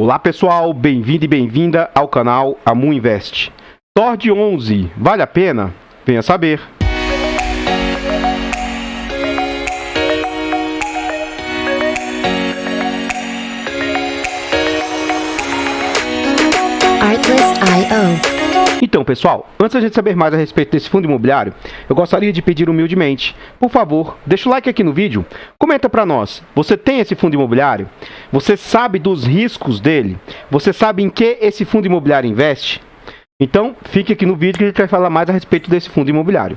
Olá pessoal, bem-vindo e bem-vinda ao canal Amu Invest. Tord 11, vale a pena? Venha saber. Artlist.io. Então pessoal, antes da gente saber mais a respeito desse fundo imobiliário, eu gostaria de pedir humildemente, por favor, deixa o like aqui no vídeo, comenta pra nós, você tem esse fundo imobiliário? Você sabe dos riscos dele? Você sabe em que esse fundo imobiliário investe? Então, fique aqui no vídeo que a gente vai falar mais a respeito desse fundo imobiliário.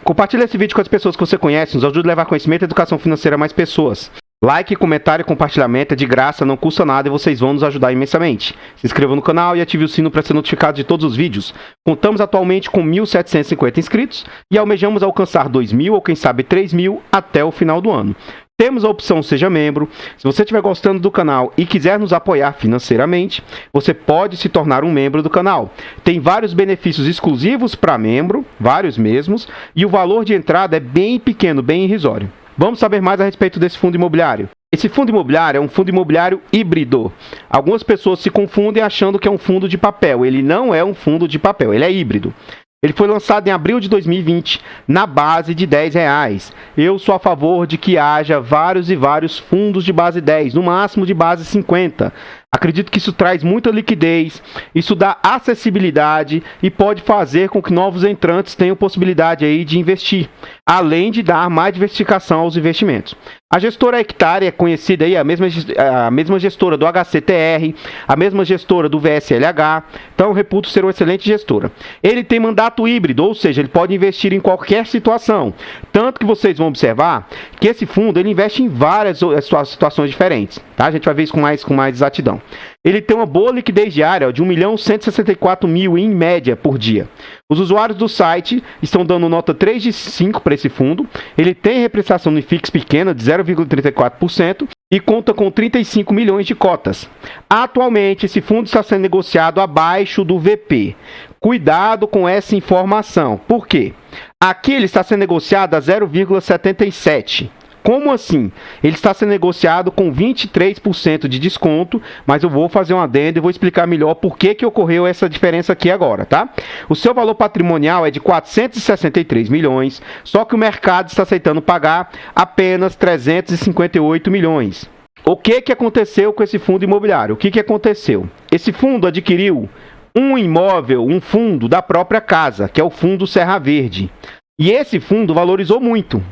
Compartilhe esse vídeo com as pessoas que você conhece, nos ajude a levar conhecimento e educação financeira a mais pessoas. Like, comentário e compartilhamento é de graça, não custa nada e vocês vão nos ajudar imensamente. Se inscreva no canal e ative o sino para ser notificado de todos os vídeos. Contamos atualmente com 1.750 inscritos e almejamos alcançar 2.000 ou quem sabe 3.000 até o final do ano. Temos a opção Seja Membro. Se você estiver gostando do canal e quiser nos apoiar financeiramente, você pode se tornar um membro do canal. Tem vários benefícios exclusivos para membro, vários mesmos, e o valor de entrada é bem pequeno, bem irrisório. Vamos saber mais a respeito desse fundo imobiliário. Esse fundo imobiliário é um fundo imobiliário híbrido. Algumas pessoas se confundem achando que é um fundo de papel. Ele não é um fundo de papel, ele é híbrido. Ele foi lançado em abril de 2020, na base de R$10. Eu sou a favor de que haja vários e vários fundos de base 10, no máximo de base 50. Acredito que isso traz muita liquidez, isso dá acessibilidade e pode fazer com que novos entrantes tenham possibilidade aí de investir, além de dar mais diversificação aos investimentos. A gestora Hectare é conhecida aí, a mesma gestora do HCTR, a mesma gestora do VSLH, então eu reputo ser uma excelente gestora. Ele tem mandato híbrido, ou seja, ele pode investir em qualquer situação, tanto que vocês vão observar que esse fundo ele investe em várias situações diferentes, tá? A gente vai ver isso com mais exatidão. Ele tem uma boa liquidez diária de 1.164.000 em média por dia. Os usuários do site estão dando nota 3 de 5 para esse fundo. Ele tem repreciação no IFIX pequena de 0,34% e conta com 35 milhões de cotas. Atualmente, esse fundo está sendo negociado abaixo do VP. Cuidado com essa informação. Por quê? Aqui ele está sendo negociado a 0,77%. Como assim? Ele está sendo negociado com 23% de desconto, mas eu vou fazer um adendo e vou explicar melhor por que ocorreu essa diferença aqui agora, tá? O seu valor patrimonial é de 463 milhões, só que o mercado está aceitando pagar apenas 358 milhões. O que aconteceu com esse fundo imobiliário? O que aconteceu? Esse fundo adquiriu um imóvel, um fundo da própria casa, que é o fundo Serra Verde. E esse fundo valorizou muito.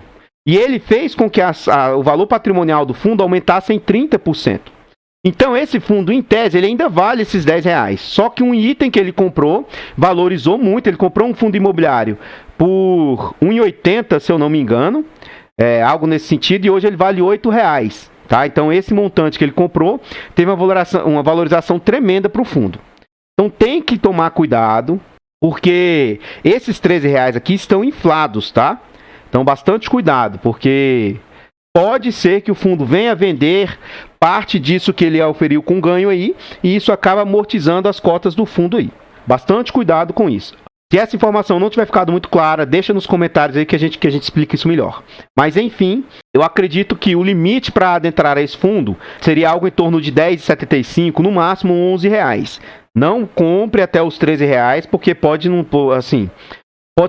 E ele fez com que o valor patrimonial do fundo aumentasse em 30%. Então, esse fundo, em tese, ele ainda vale esses R$10. Só que um item que ele comprou valorizou muito. Ele comprou um fundo imobiliário por R$1,80, se eu não me engano. Algo nesse sentido. E hoje ele vale R$8. Tá? Então, esse montante que ele comprou teve uma valorização tremenda para o fundo. Então, tem que tomar cuidado, porque esses R$13 aqui estão inflados, tá? Então, bastante cuidado, porque pode ser que o fundo venha vender parte disso que ele oferiu com ganho aí, e isso acaba amortizando as cotas do fundo aí. Bastante cuidado com isso. Se essa informação não tiver ficado muito clara, deixa nos comentários aí que a gente explica isso melhor. Mas, enfim, eu acredito que o limite para adentrar a esse fundo seria algo em torno de R$10,75, no máximo R$11. Não compre até os R$13, porque pode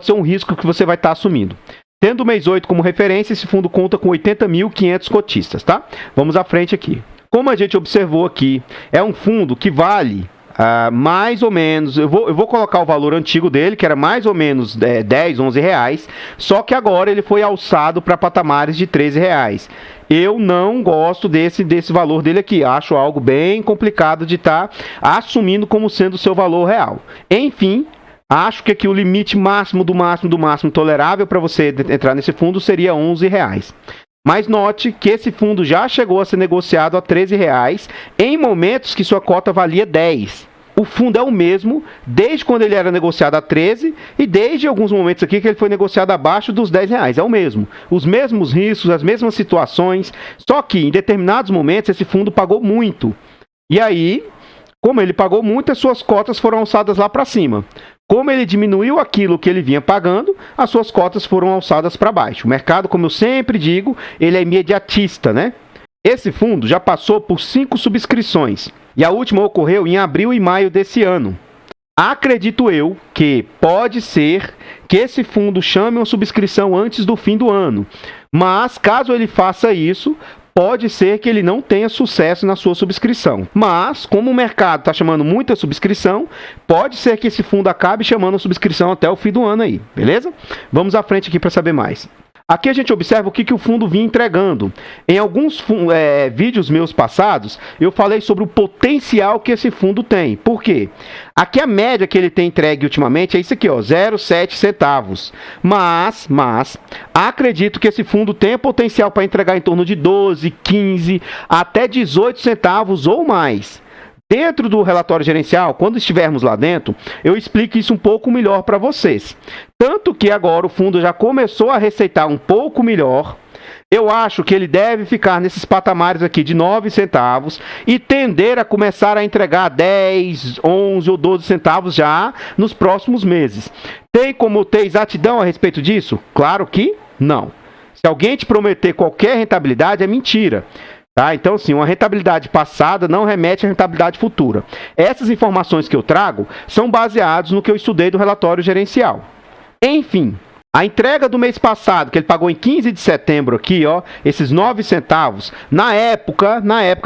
ser um risco que você vai estar assumindo. Tendo o mês 8 como referência, esse fundo conta com 80.500 cotistas, tá? Vamos à frente aqui. Como a gente observou aqui, é um fundo que vale mais ou menos, eu vou colocar o valor antigo dele, que era mais ou menos R$10, R$11, só que agora ele foi alçado para patamares de R$13. Eu não gosto desse valor dele aqui, acho algo bem complicado de estar assumindo como sendo o seu valor real. Enfim, acho que aqui o limite máximo do máximo tolerável para você entrar nesse fundo seria R$11. Mas note que esse fundo já chegou a ser negociado a R$13 em momentos que sua cota valia 10. O fundo é o mesmo desde quando ele era negociado a 13 e desde alguns momentos aqui que ele foi negociado abaixo dos R$10. É o mesmo. Os mesmos riscos, as mesmas situações, só que em determinados momentos esse fundo pagou muito. E aí, como ele pagou muito, as suas cotas foram alçadas lá para cima. Como ele diminuiu aquilo que ele vinha pagando, as suas cotas foram alçadas para baixo. O mercado, como eu sempre digo, ele é imediatista, né? Esse fundo já passou por 5 subscrições. E a última ocorreu em abril e maio desse ano. Acredito eu que pode ser que esse fundo chame uma subscrição antes do fim do ano. Mas, caso ele faça isso, pode ser que ele não tenha sucesso na sua subscrição. Mas, como o mercado está chamando muita subscrição, pode ser que esse fundo acabe chamando a subscrição até o fim do ano aí, beleza? Vamos à frente aqui para saber mais. Aqui a gente observa o que o fundo vinha entregando. Em alguns vídeos meus passados, eu falei sobre o potencial que esse fundo tem. Por quê? Aqui a média que ele tem entregue ultimamente é isso aqui, ó, 0,7 centavos. Mas, acredito que esse fundo tem potencial para entregar em torno de 12, 15, até 18 centavos ou mais. Dentro do relatório gerencial, quando estivermos lá dentro, eu explico isso um pouco melhor para vocês. Tanto que agora o fundo já começou a receitar um pouco melhor. Eu acho que ele deve ficar nesses patamares aqui de 9 centavos e tender a começar a entregar 10, 11 ou 12 centavos já nos próximos meses. Tem como ter exatidão a respeito disso? Claro que não. Se alguém te prometer qualquer rentabilidade, é mentira. Tá? Então, sim, uma rentabilidade passada não remete à rentabilidade futura. Essas informações que eu trago são baseadas no que eu estudei do relatório gerencial. Enfim, a entrega do mês passado, que ele pagou em 15 de setembro aqui, ó, esses 9 centavos, na época,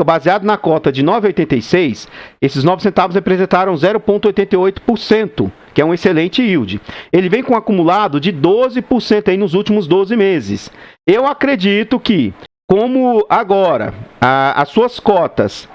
baseado na cota de 9,86, esses 9 centavos representaram 0,88%, que é um excelente yield. Ele vem com um acumulado de 12% aí nos últimos 12 meses. Eu acredito que, como agora as suas cotas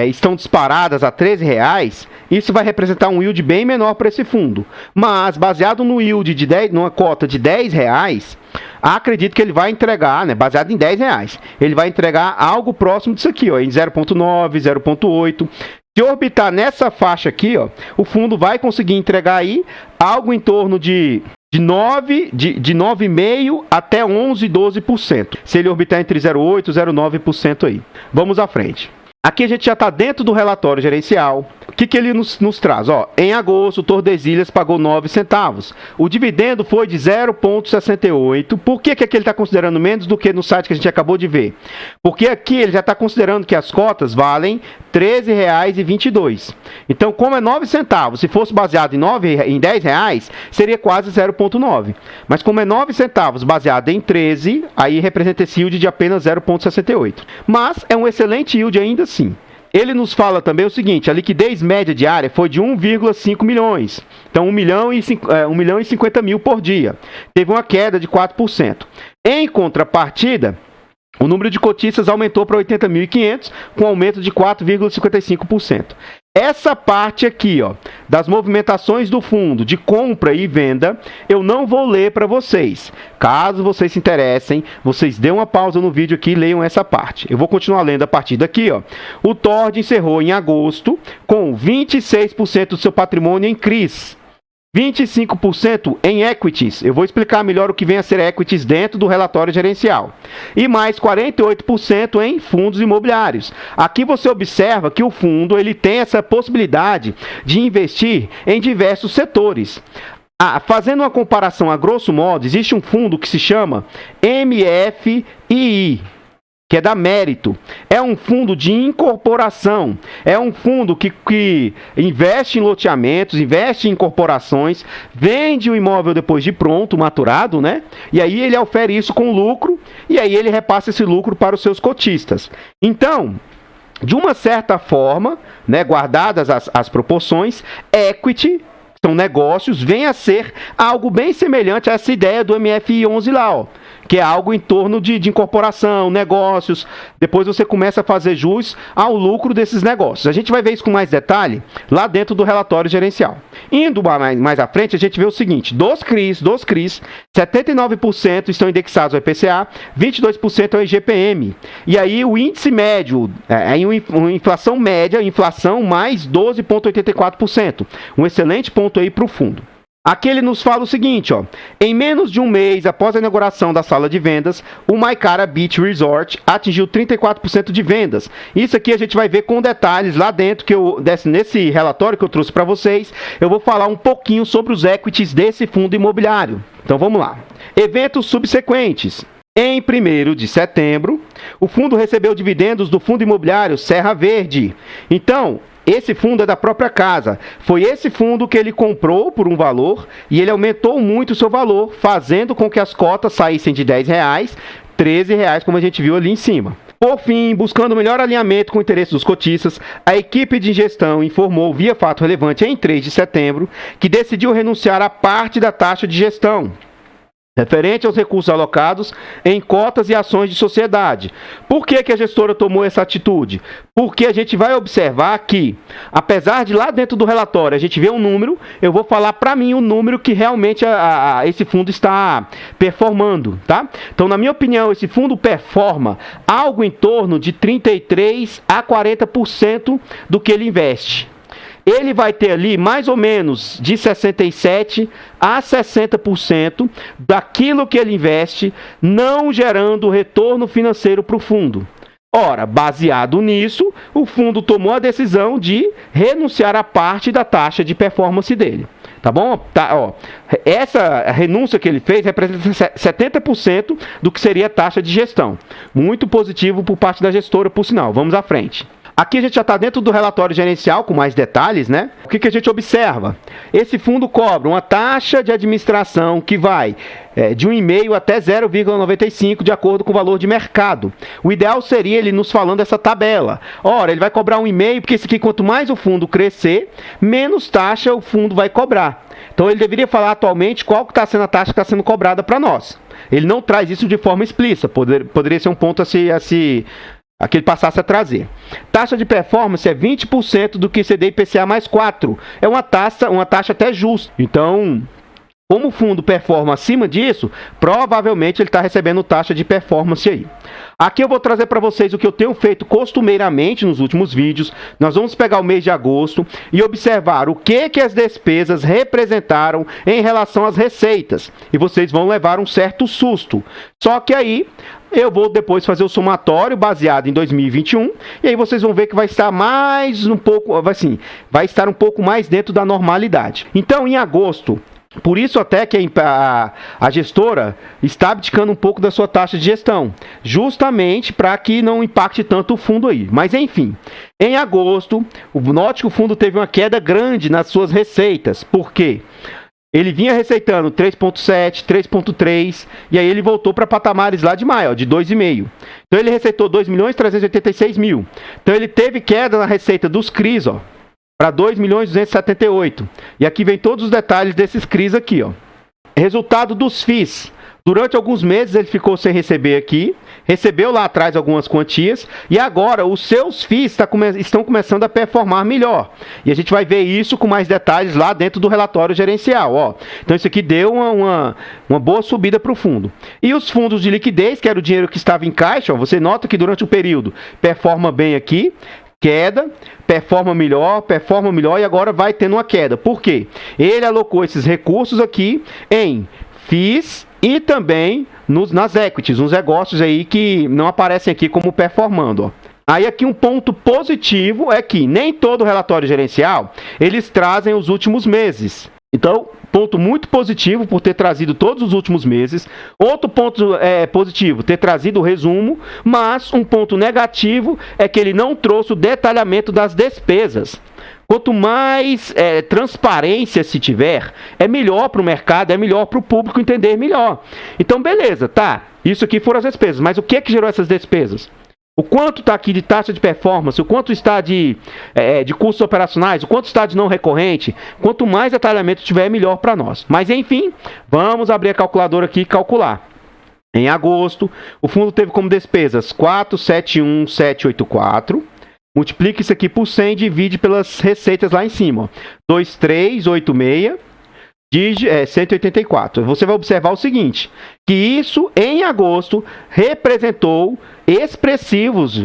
estão disparadas a R$13, isso vai representar um yield bem menor para esse fundo. Mas, baseado no yield de 10, numa cota de R$10, acredito que ele vai entregar, né, baseado em R$10, ele vai entregar algo próximo disso aqui, ó, em 0,9, 0,8. Se orbitar nessa faixa aqui, ó, o fundo vai conseguir entregar aí algo em torno de 9,5% até 11, 12%. Se ele orbitar entre 0,8% e 0,9% aí. Vamos à frente. Aqui a gente já está dentro do relatório gerencial. O que ele nos traz? Ó, em agosto, o Tordesilhas pagou 9 centavos. O dividendo foi de 0,68. Por que aqui ele está considerando menos do que no site que a gente acabou de ver? Porque aqui ele já está considerando que as cotas valem R$13,22. Então, como é 9 centavos, se fosse baseado em R$10, seria quase 0,9. Mas como é 9 centavos baseado em 13, aí representa esse yield de apenas 0,68. Mas é um excelente yield ainda assim. Ele nos fala também o seguinte, a liquidez média diária foi de 1,5 milhões. Então, 1 milhão e 50 mil por dia. Teve uma queda de 4%. Em contrapartida, o número de cotistas aumentou para 80.500, com aumento de 4,55%. Essa parte aqui, ó, das movimentações do fundo de compra e venda, eu não vou ler para vocês. Caso vocês se interessem, vocês dêem uma pausa no vídeo aqui e leiam essa parte. Eu vou continuar lendo a partir daqui, ó. O Tord encerrou em agosto com 26% do seu patrimônio em CRIs. 25% em equities, eu vou explicar melhor o que vem a ser equities dentro do relatório gerencial, e mais 48% em fundos imobiliários. Aqui você observa que o fundo ele tem essa possibilidade de investir em diversos setores. Fazendo uma comparação a grosso modo, existe um fundo que se chama MFII, que é da Mérito. É um fundo de incorporação, é um fundo que investe em loteamentos, investe em incorporações, vende o imóvel depois de pronto, maturado, né? E aí ele ofere isso com lucro, e aí ele repassa esse lucro para os seus cotistas. Então, de uma certa forma, né, guardadas as proporções, equity, são negócios, vem a ser algo bem semelhante a essa ideia do MFI 11 lá, ó, que é algo em torno de incorporação, negócios. Depois você começa a fazer jus ao lucro desses negócios. A gente vai ver isso com mais detalhe lá dentro do relatório gerencial. Indo mais à frente, a gente vê o seguinte, dos CRIs, 79% estão indexados ao IPCA, 22% ao IGPM. E aí o índice médio, uma inflação média, inflação mais 12,84%. Um excelente ponto aí para o fundo. Aqui ele nos fala o seguinte, ó, em menos de um mês após a inauguração da sala de vendas, o Maicara Beach Resort atingiu 34% de vendas. Isso aqui a gente vai ver com detalhes lá dentro, nesse relatório que eu trouxe para vocês, eu vou falar um pouquinho sobre os equities desse fundo imobiliário. Então vamos lá. Eventos subsequentes. Em 1º de setembro, o fundo recebeu dividendos do fundo imobiliário Serra Verde. Então, esse fundo é da própria casa. Foi esse fundo que ele comprou por um valor e ele aumentou muito o seu valor, fazendo com que as cotas saíssem de R$10, R$13, como a gente viu ali em cima. Por fim, buscando o melhor alinhamento com o interesse dos cotistas, a equipe de gestão informou via fato relevante em 3 de setembro que decidiu renunciar a parte da taxa de gestão referente aos recursos alocados em cotas e ações de sociedade. Por que a gestora tomou essa atitude? Porque a gente vai observar que, apesar de lá dentro do relatório a gente ver um número, eu vou falar para mim o número que realmente esse fundo está performando, tá? Então, na minha opinião, esse fundo performa algo em torno de 33% a 40% do que ele investe. Ele vai ter ali mais ou menos de 67% a 60% daquilo que ele investe, não gerando retorno financeiro para o fundo. Ora, baseado nisso, o fundo tomou a decisão de renunciar a parte da taxa de performance dele. Tá bom? Essa renúncia que ele fez representa 70% do que seria a taxa de gestão. Muito positivo por parte da gestora, por sinal. Vamos à frente. Aqui a gente já está dentro do relatório gerencial com mais detalhes, né? O que a gente observa? Esse fundo cobra uma taxa de administração que vai de 1,5 até 0,95 de acordo com o valor de mercado. O ideal seria ele nos falando essa tabela. Ora, ele vai cobrar 1,5 porque isso aqui, quanto mais o fundo crescer, menos taxa o fundo vai cobrar. Então ele deveria falar atualmente qual que está sendo a taxa que está sendo cobrada para nós. Ele não traz isso de forma explícita, poderia ser um ponto a que ele passasse a trazer. Taxa de performance é 20% do que CDI IPCA mais 4. É uma taxa até justa. Então, como o fundo performa acima disso, provavelmente ele está recebendo taxa de performance aí. Aqui eu vou trazer para vocês o que eu tenho feito costumeiramente nos últimos vídeos. Nós vamos pegar o mês de agosto e observar o que as despesas representaram em relação às receitas. E vocês vão levar um certo susto. Só que aí eu vou depois fazer o somatório baseado em 2021 e aí vocês vão ver que vai estar vai estar um pouco mais dentro da normalidade. Então, em agosto, por isso até que a gestora está abdicando um pouco da sua taxa de gestão, justamente para que não impacte tanto o fundo aí. Mas enfim, em agosto, note que o fundo teve uma queda grande nas suas receitas. Por quê? Ele vinha receitando 3,7, 3,3 e aí ele voltou para patamares lá de maio, de 2,5. Então ele receitou 2.386.000. Então ele teve queda na receita dos CRIs, para 2.278. E aqui vem todos os detalhes desses CRIs aqui, Resultado dos FIIs. Durante alguns meses ele ficou sem receber aqui, recebeu lá atrás algumas quantias e agora os seus FIIs estão começando a performar melhor. E a gente vai ver isso com mais detalhes lá dentro do relatório gerencial. Então isso aqui deu uma boa subida para o fundo. E os fundos de liquidez, que era o dinheiro que estava em caixa, você nota que durante o período performa bem aqui, queda, performa melhor e agora vai tendo uma queda. Por quê? Ele alocou esses recursos aqui em FIIs e também nas equities, uns negócios aí que não aparecem aqui como performando. Aí aqui um ponto positivo é que nem todo relatório gerencial eles trazem os últimos meses. Então, ponto muito positivo por ter trazido todos os últimos meses. Outro ponto positivo, ter trazido o resumo. Mas um ponto negativo é que ele não trouxe o detalhamento das despesas. Quanto mais transparência se tiver, é melhor para o mercado, é melhor para o público entender melhor. Então, beleza, tá. Isso aqui foram as despesas. Mas o que gerou essas despesas? O quanto está aqui de taxa de performance, o quanto está de custos operacionais, o quanto está de não recorrente. Quanto mais detalhamento tiver, melhor para nós. Mas enfim, vamos abrir a calculadora aqui e calcular. Em agosto, o fundo teve como despesas 471.784. Multiplica isso aqui por 100 e divide pelas receitas lá em cima. 2.386. 184. Você vai observar o seguinte, que isso em agosto representou expressivos,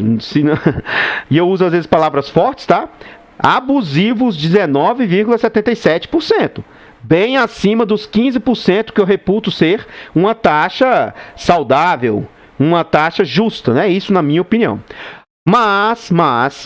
e eu uso às vezes palavras fortes, tá? Abusivos 19,77%. Bem acima dos 15% que eu reputo ser uma taxa saudável, uma taxa justa, né? Isso na minha opinião. Mas,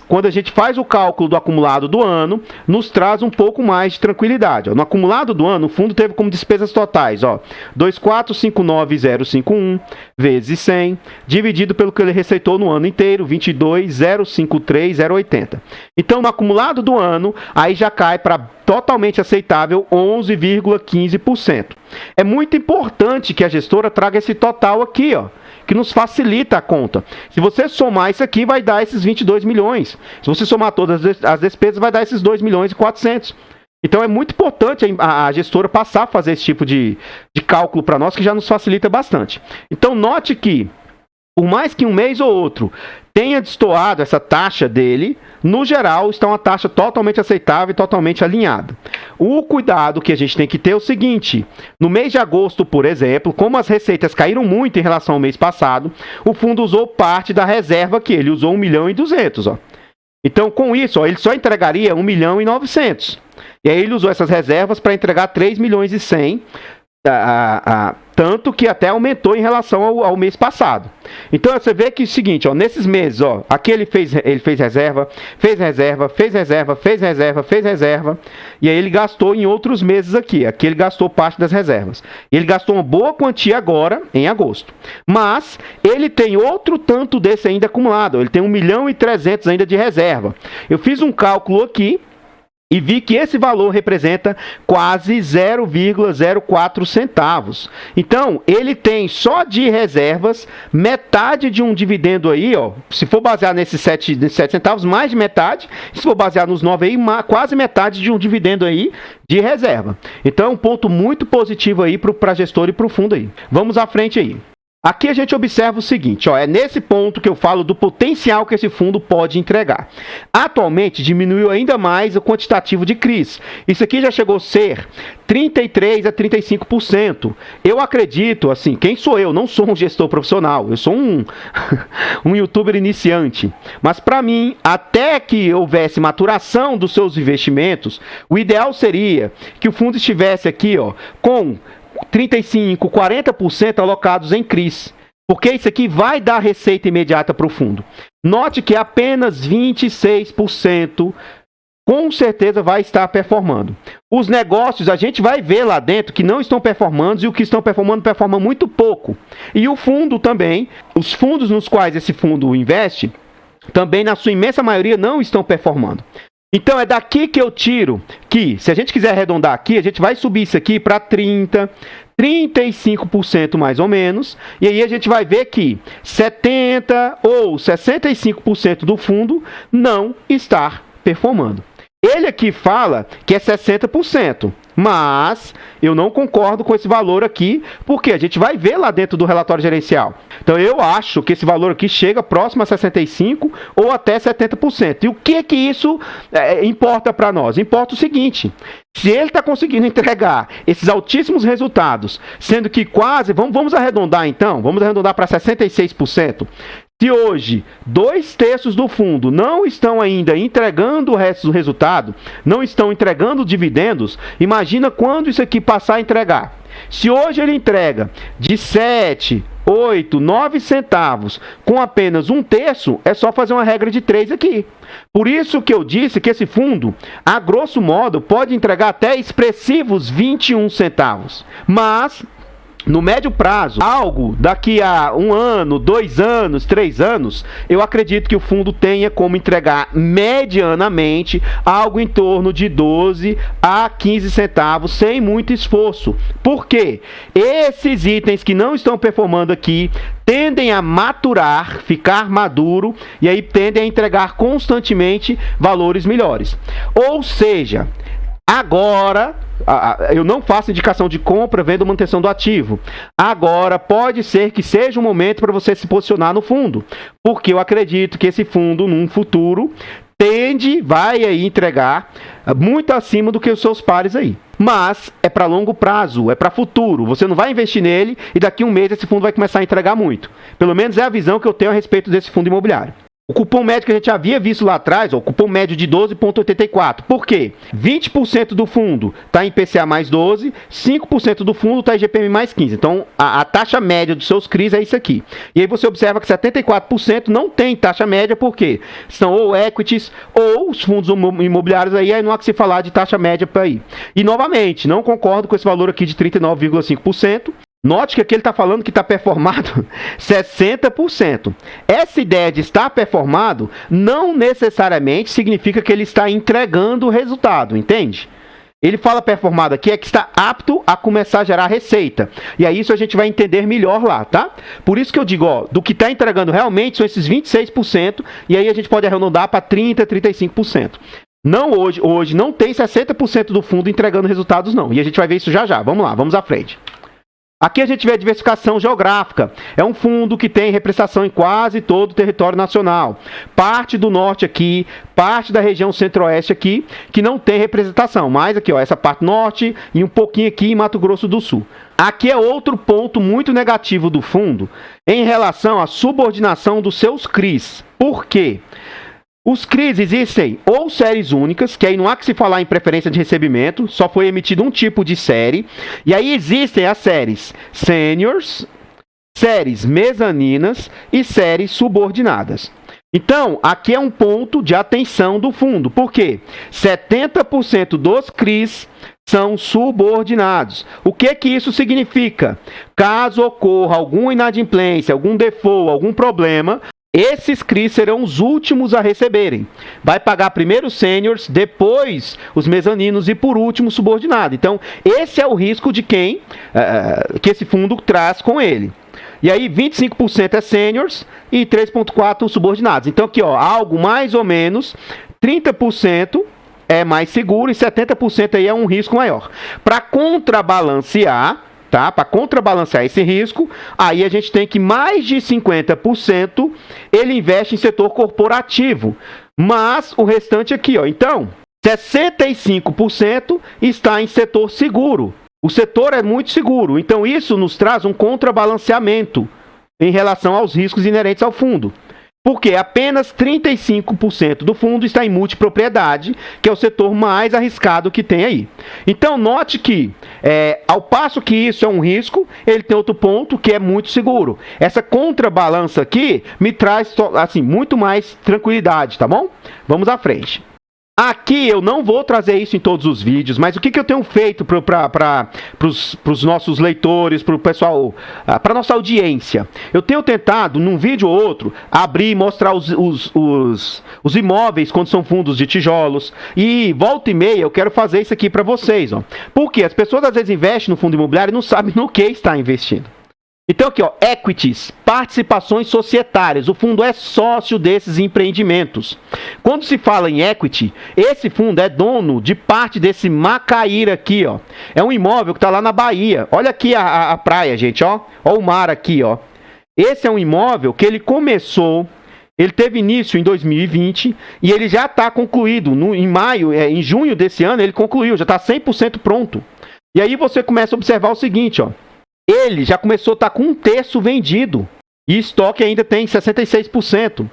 quando a gente faz o cálculo do acumulado do ano, nos traz um pouco mais de tranquilidade. Ó. No acumulado do ano, o fundo teve como despesas totais, ó, 2459.051 vezes 100, dividido pelo que ele receitou no ano inteiro, 22.053.080. Então, no acumulado do ano, aí já cai para totalmente aceitável 11,15%. É muito importante que a gestora traga esse total aqui, ó, que nos facilita a conta. Se você somar isso aqui, vai dar esses 22 milhões. Se você somar todas as despesas, vai dar esses 2 milhões e 400. Então é muito importante a gestora passar a fazer esse tipo de cálculo para nós, que já nos facilita bastante. Então note que, por mais que um mês ou outro tenha destoado essa taxa dele, no geral está uma taxa totalmente aceitável e totalmente alinhada. O cuidado que a gente tem que ter é o seguinte: no mês de agosto, por exemplo, como as receitas caíram muito em relação ao mês passado, o fundo usou parte da reserva que ele usou 1.200.000, ó. Então, com isso, ó, ele só entregaria 1.900.000. E aí ele usou essas reservas para entregar 3.100.000. Tanto que até aumentou em relação ao mês passado. Então você vê que é o seguinte, ó, nesses meses, ó, aqui ele fez reserva, fez reserva, fez reserva, fez reserva, fez reserva, e aí ele gastou em outros meses aqui ele gastou parte das reservas. Ele gastou uma boa quantia agora, em agosto. Mas ele tem outro tanto desse ainda acumulado, ele tem 1.300.000 ainda de reserva. Eu fiz um cálculo aqui, e vi que esse valor representa quase 0,04 centavos. Então, ele tem só de reservas metade de um dividendo aí, ó. Se for basear nesses 7 centavos, mais de metade. Se for basear nos 9 aí, quase metade de um dividendo aí de reserva. Então, é um ponto muito positivo aí para a gestora e para o fundo aí. Vamos à frente aí. Aqui a gente observa o seguinte, ó, é nesse ponto que eu falo do potencial que esse fundo pode entregar. Atualmente, diminuiu ainda mais o quantitativo de CRIs. Isso aqui já chegou a ser 33% a 35%. Eu acredito, assim, quem sou eu? Não sou um gestor profissional, eu sou um youtuber iniciante. Mas para mim, até que houvesse maturação dos seus investimentos, o ideal seria que o fundo estivesse aqui, ó, com 35%, 40% alocados em CRIs, porque isso aqui vai dar receita imediata para o fundo. Note que apenas 26% com certeza vai estar performando. Os negócios, a gente vai ver lá dentro que não estão performando, e o que estão performando, performam muito pouco. E o fundo também, os fundos nos quais esse fundo investe, também na sua imensa maioria não estão performando. Então é daqui que eu tiro que, se a gente quiser arredondar aqui, a gente vai subir isso aqui para 30%, 35% mais ou menos, e aí a gente vai ver que 70% ou 65% do fundo não está performando. Ele aqui fala que é 60%, mas eu não concordo com esse valor aqui, porque a gente vai ver lá dentro do relatório gerencial. Então eu acho que esse valor aqui chega próximo a 65% ou até 70%. E o que isso importa para nós? Importa o seguinte: se ele está conseguindo entregar esses altíssimos resultados, sendo que quase, vamos arredondar então, vamos arredondar para 66%. Se hoje 2/3 do fundo não estão ainda entregando o resto do resultado, não estão entregando dividendos, imagina quando isso aqui passar a entregar. Se hoje ele entrega de 7, 8, 9 centavos com apenas 1/3, é só fazer uma regra de 3 aqui. Por isso que eu disse que esse fundo, a grosso modo, pode entregar até expressivos 21 centavos. Mas no médio prazo, algo daqui a 1 ano, 2 anos, 3 anos, eu acredito que o fundo tenha como entregar medianamente algo em torno de 12 a 15 centavos sem muito esforço. Por quê? Esses itens que não estão performando aqui tendem a maturar, ficar maduro, e aí tendem a entregar constantemente valores melhores. Ou seja, agora, eu não faço indicação de compra, venda ou manutenção do ativo. Agora, pode ser que seja um momento para você se posicionar no fundo, porque eu acredito que esse fundo, num futuro, vai aí entregar muito acima do que os seus pares aí. Mas é para longo prazo, é para futuro. Você não vai investir nele e daqui a um mês esse fundo vai começar a entregar muito. Pelo menos é a visão que eu tenho a respeito desse fundo imobiliário. O cupom médio que a gente havia visto lá atrás, ó, o cupom médio de 12,84. Por quê? 20% do fundo está em IPCA mais 12, 5% do fundo está em IGPM mais 15. Então, a taxa média dos seus CRIs é isso aqui. E aí você observa que 74% não tem taxa média, por quê? São ou equities ou os fundos imobiliários aí não há que se falar de taxa média para aí. E, novamente, não concordo com esse valor aqui de 39,5%. Note que aqui ele está falando que está performado 60%. Essa ideia de estar performado não necessariamente significa que ele está entregando o resultado, entende? Ele fala performado aqui é que está apto a começar a gerar receita. E aí isso a gente vai entender melhor lá, tá? Por isso que eu digo, ó, do que está entregando realmente são esses 26%, e aí a gente pode arredondar para 30%, 35%. Não hoje não tem 60% do fundo entregando resultados não. E a gente vai ver isso já já. Vamos lá, vamos à frente. Aqui a gente vê a diversificação geográfica. É um fundo que tem representação em quase todo o território nacional. Parte do norte aqui, parte da região centro-oeste aqui, que não tem representação. Mas aqui, ó, essa parte norte e um pouquinho aqui em Mato Grosso do Sul. Aqui é outro ponto muito negativo do fundo em relação à subordinação dos seus CRIs. Por quê? Os CRIs existem ou séries únicas, que aí não há que se falar em preferência de recebimento, só foi emitido um tipo de série. E aí existem as séries seniors, séries mezaninas e séries subordinadas. Então, aqui é um ponto de atenção do fundo. Por quê? 70% dos CRIs são subordinados. O que isso significa? Caso ocorra alguma inadimplência, algum default, algum problema, esses CRIs serão os últimos a receberem. Vai pagar primeiro os seniors, depois os mezaninos e por último o subordinado. Então, esse é o risco de que esse fundo traz com ele. E aí, 25% é seniors e 3,4% subordinados. Então, aqui, ó, algo mais ou menos 30% é mais seguro e 70% aí é um risco maior. Para contrabalancear, tá? Para contrabalancear esse risco, aí a gente tem que mais de 50% ele investe em setor corporativo. Mas o restante aqui, ó, então, 65% está em setor seguro. O setor é muito seguro, então isso nos traz um contrabalanceamento em relação aos riscos inerentes ao fundo. Porque apenas 35% do fundo está em multipropriedade, que é o setor mais arriscado que tem aí. Então, note que, ao passo que isso é um risco, ele tem outro ponto que é muito seguro. Essa contrabalança aqui me traz assim, muito mais tranquilidade, tá bom? Vamos à frente. Aqui eu não vou trazer isso em todos os vídeos, mas o que eu tenho feito para os nossos leitores, para o pessoal, para a nossa audiência? Eu tenho tentado, num vídeo ou outro, abrir e mostrar os imóveis quando são fundos de tijolos. E volta e meia eu quero fazer isso aqui para vocês. Ó. Porque as pessoas às vezes investem no fundo imobiliário e não sabem no que está investindo. Então aqui, ó, equities, participações societárias. O fundo é sócio desses empreendimentos. Quando se fala em equity, esse fundo é dono de parte desse Macaíra aqui, ó. É um imóvel que está lá na Bahia. Olha aqui a praia, gente, ó. Ó o mar aqui, ó. Esse é um imóvel que ele começou, ele teve início em 2020 e ele já está concluído. Em junho desse ano ele concluiu, já está 100% pronto. E aí você começa a observar o seguinte, ó. Ele já começou a estar com 1/3 vendido. E estoque ainda tem 66%.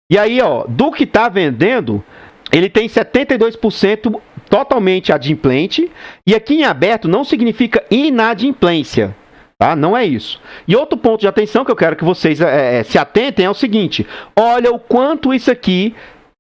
E aí, ó, do que está vendendo, ele tem 72% totalmente adimplente. E aqui em aberto não significa inadimplência. Tá? Não é isso. E outro ponto de atenção que eu quero que vocês se atentem é o seguinte. Olha o quanto isso aqui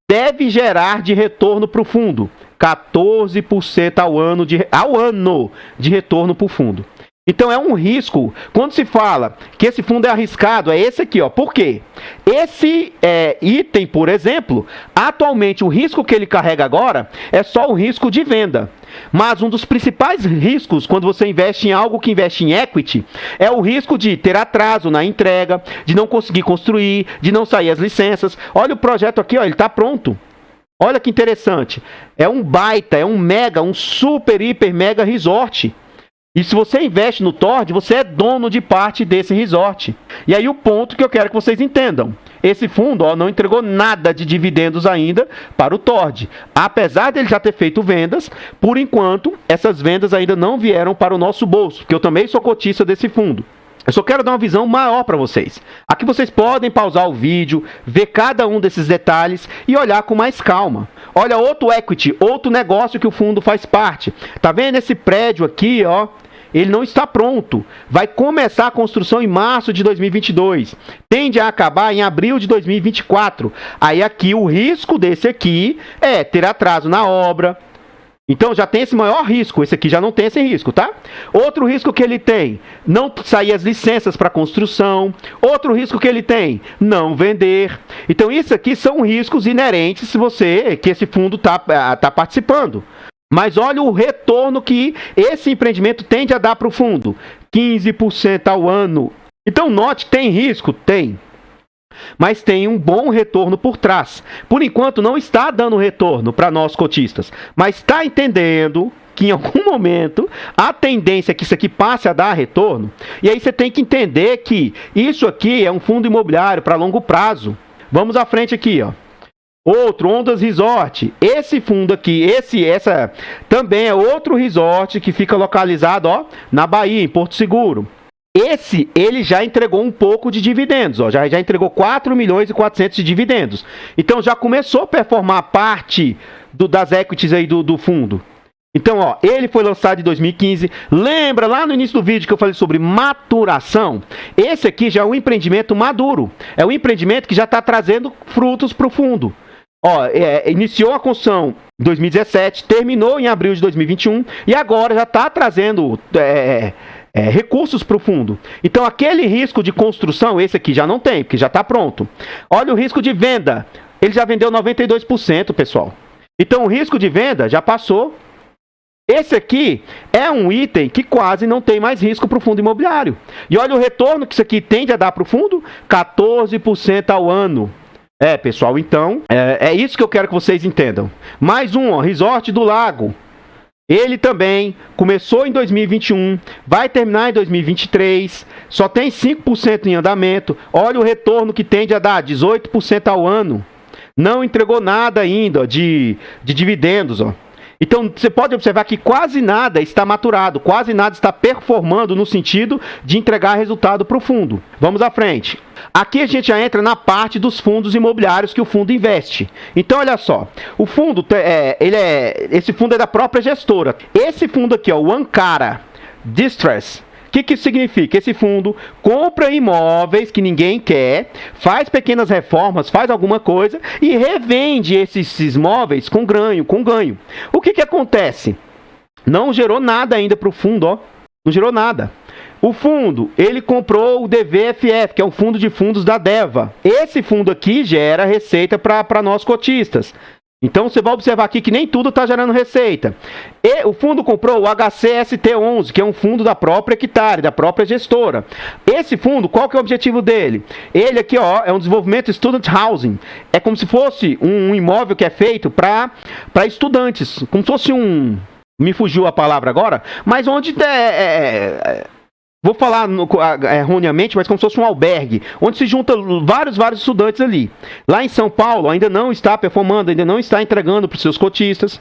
deve gerar de retorno para o fundo. 14% ao ano de retorno para o fundo. Então é um risco, quando se fala que esse fundo é arriscado, é esse aqui, ó. Por quê? Esse item, por exemplo, atualmente o risco que ele carrega agora é só o risco de venda. Mas um dos principais riscos quando você investe em algo que investe em equity é o risco de ter atraso na entrega, de não conseguir construir, de não sair as licenças. Olha o projeto aqui, ó, ele está pronto. Olha que interessante. É um baita, é um mega, um super, hiper, mega resort. E se você investe no Tord, você é dono de parte desse resort. E aí o ponto que eu quero que vocês entendam. Esse fundo, ó, não entregou nada de dividendos ainda para o Tord. Apesar dele já ter feito vendas, por enquanto, essas vendas ainda não vieram para o nosso bolso, porque eu também sou cotista desse fundo. Eu só quero dar uma visão maior para vocês. Aqui vocês podem pausar o vídeo, ver cada um desses detalhes e olhar com mais calma. Olha, outro equity, outro negócio que o fundo faz parte. Tá vendo esse prédio aqui, ó? Ele não está pronto. Vai começar a construção em março de 2022. Tende a acabar em abril de 2024. Aí aqui o risco desse aqui é ter atraso na obra. Então já tem esse maior risco, esse aqui já não tem esse risco, tá? Outro risco que ele tem, não sair as licenças para construção. Outro risco que ele tem, não vender. Então isso aqui são riscos inerentes que esse fundo tá participando. Mas olha o retorno que esse empreendimento tende a dar para o fundo, 15% ao ano. Então note, tem risco? Tem. Mas tem um bom retorno por trás. Por enquanto não está dando retorno para nós cotistas, mas está entendendo que em algum momento a tendência é que isso aqui passe a dar retorno. E aí você tem que entender que isso aqui é um fundo imobiliário para longo prazo. Vamos à frente aqui, ó. Outro, Ondas Resort. Esse fundo aqui, essa também é outro resort que fica localizado, ó, na Bahia, em Porto Seguro. Esse, ele já entregou um pouco de dividendos, ó, já entregou 4 milhões e 400 de dividendos. Então, já começou a performar parte das equities aí do fundo. Então, ó, ele foi lançado em 2015. Lembra lá no início do vídeo que eu falei sobre maturação? Esse aqui já é um empreendimento maduro. É um empreendimento que já está trazendo frutos para o fundo. Ó, iniciou a construção em 2017, terminou em abril de 2021 e agora já está trazendo... recursos para o fundo. Então, aquele risco de construção, esse aqui já não tem, porque já está pronto. Olha o risco de venda. Ele já vendeu 92%, pessoal. Então, o risco de venda já passou. Esse aqui é um item que quase não tem mais risco para o fundo imobiliário. E olha o retorno que isso aqui tende a dar para o fundo, 14% ao ano. Pessoal, então, é isso que eu quero que vocês entendam. Mais um, ó, Resort do Lago. Ele também começou em 2021, vai terminar em 2023, só tem 5% em andamento. Olha o retorno que tende a dar, 18% ao ano. Não entregou nada ainda, ó, de dividendos, ó. Então, você pode observar que quase nada está maturado, quase nada está performando no sentido de entregar resultado para o fundo. Vamos à frente. Aqui a gente já entra na parte dos fundos imobiliários que o fundo investe. Então, olha só, o fundo, esse fundo é da própria gestora. Esse fundo aqui, ó, o Ankara Distress. O que isso significa? Esse fundo compra imóveis que ninguém quer, faz pequenas reformas, faz alguma coisa e revende esses imóveis com ganho. O que acontece? Não gerou nada ainda para o fundo, ó. Não gerou nada. O fundo, ele comprou o DVFF, que é um fundo de fundos da Deva. Esse fundo aqui gera receita para nós cotistas. Então, você vai observar aqui que nem tudo está gerando receita. E o fundo comprou o HCST11, que é um fundo da própria Hectare, da própria gestora. Esse fundo, qual que é o objetivo dele? Ele aqui, ó, é um desenvolvimento Student Housing. É como se fosse um imóvel que é feito para estudantes. Como se fosse um... Me fugiu a palavra agora, mas onde vou falar erroneamente, mas como se fosse um albergue, onde se junta vários estudantes ali. Lá em São Paulo ainda não está performando, ainda não está entregando para os seus cotistas.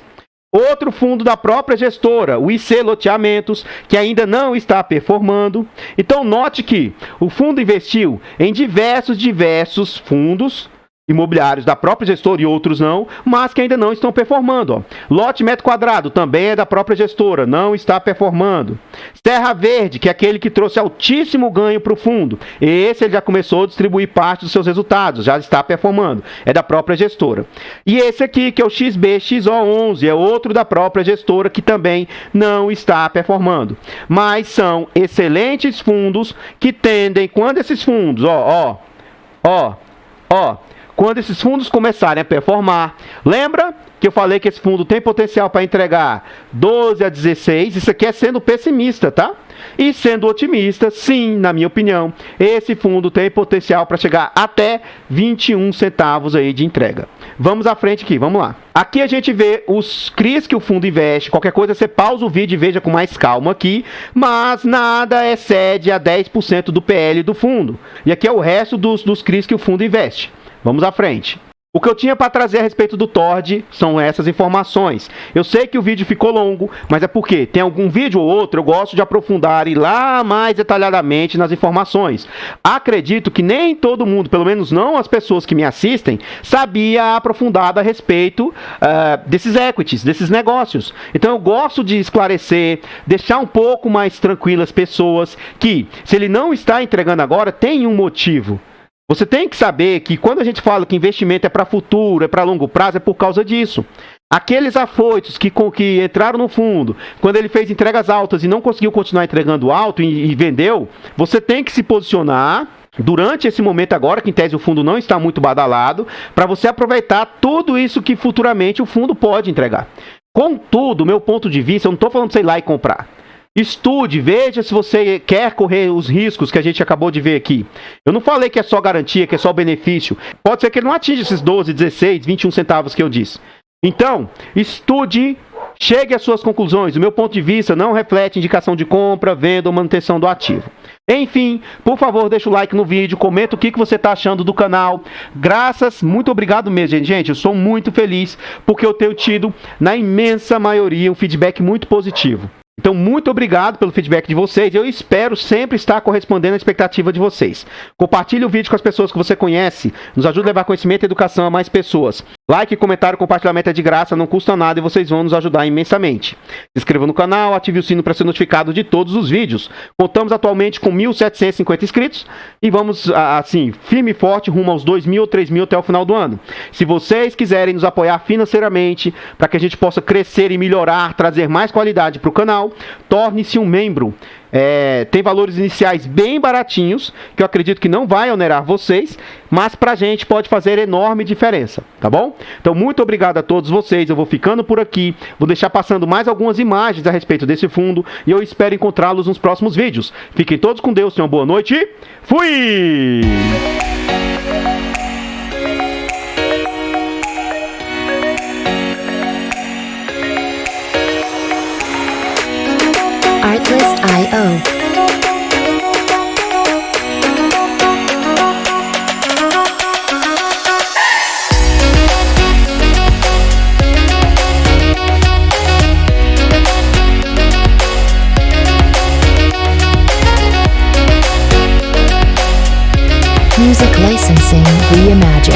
Outro fundo da própria gestora, o IC Loteamentos, que ainda não está performando. Então note que o fundo investiu em diversos fundos imobiliários da própria gestora e outros não, mas que ainda não estão performando. Ó. Lote metro quadrado também é da própria gestora, não está performando. Serra Verde, que é aquele que trouxe altíssimo ganho para o fundo. Esse ele já começou a distribuir parte dos seus resultados, já está performando. É da própria gestora. E esse aqui, que é o XBXO11, é outro da própria gestora que também não está performando. Mas são excelentes fundos que tendem, quando esses fundos, quando esses fundos começarem a performar, lembra que eu falei que esse fundo tem potencial para entregar 12 a 16? Isso aqui é sendo pessimista, tá? E sendo otimista, sim, na minha opinião, esse fundo tem potencial para chegar até 21 centavos aí de entrega. Vamos à frente aqui, vamos lá. Aqui a gente vê os CRIs que o fundo investe. Qualquer coisa você pausa o vídeo e veja com mais calma aqui, mas nada excede a 10% do PL do fundo. E aqui é o resto dos CRIs que o fundo investe. Vamos à frente. O que eu tinha para trazer a respeito do Tord são essas informações. Eu sei que o vídeo ficou longo, mas é porque tem algum vídeo ou outro eu gosto de aprofundar e ir lá mais detalhadamente nas informações. Acredito que nem todo mundo, pelo menos não as pessoas que me assistem, sabia aprofundado a respeito desses equities, desses negócios. Então eu gosto de esclarecer, deixar um pouco mais tranquilas as pessoas que, se ele não está entregando agora, tem um motivo. Você tem que saber que quando a gente fala que investimento é para futuro, é para longo prazo, é por causa disso. Aqueles afoitos que entraram no fundo, quando ele fez entregas altas e não conseguiu continuar entregando alto e vendeu, você tem que se posicionar durante esse momento agora, que em tese o fundo não está muito badalado, para você aproveitar tudo isso que futuramente o fundo pode entregar. Contudo, meu ponto de vista, eu não estou falando para você ir lá e comprar. Estude, veja se você quer correr os riscos que a gente acabou de ver aqui. Eu não falei que é só garantia, que é só benefício. Pode ser que ele não atinja esses 12, 16, 21 centavos que eu disse. Então, estude, chegue às suas conclusões. O meu ponto de vista não reflete indicação de compra, venda ou manutenção do ativo. Enfim, por favor, deixa o like no vídeo, comenta o que você está achando do canal. Muito obrigado mesmo, gente. Eu sou muito feliz porque eu tenho tido, na imensa maioria, um feedback muito positivo. Então, muito obrigado pelo feedback de vocês. Eu espero sempre estar correspondendo à expectativa de vocês. Compartilhe o vídeo com as pessoas que você conhece. Nos ajuda a levar conhecimento e educação a mais pessoas. Like, comentário, compartilhamento é de graça, não custa nada e vocês vão nos ajudar imensamente. Se inscreva no canal, ative o sino para ser notificado de todos os vídeos. Contamos atualmente com 1.750 inscritos e vamos, assim, firme e forte rumo aos 2.000 ou 3.000 até o final do ano. Se vocês quiserem nos apoiar financeiramente para que a gente possa crescer e melhorar, trazer mais qualidade para o canal, torne-se um membro. Tem valores iniciais bem baratinhos, que eu acredito que não vai onerar vocês, mas pra gente pode fazer enorme diferença, tá bom? Então, muito obrigado a todos vocês, eu vou ficando por aqui, vou deixar passando mais algumas imagens a respeito desse fundo, e eu espero encontrá-los nos próximos vídeos. Fiquem todos com Deus, tenham uma boa noite e fui! Artlist.io. Music licensing reimagined.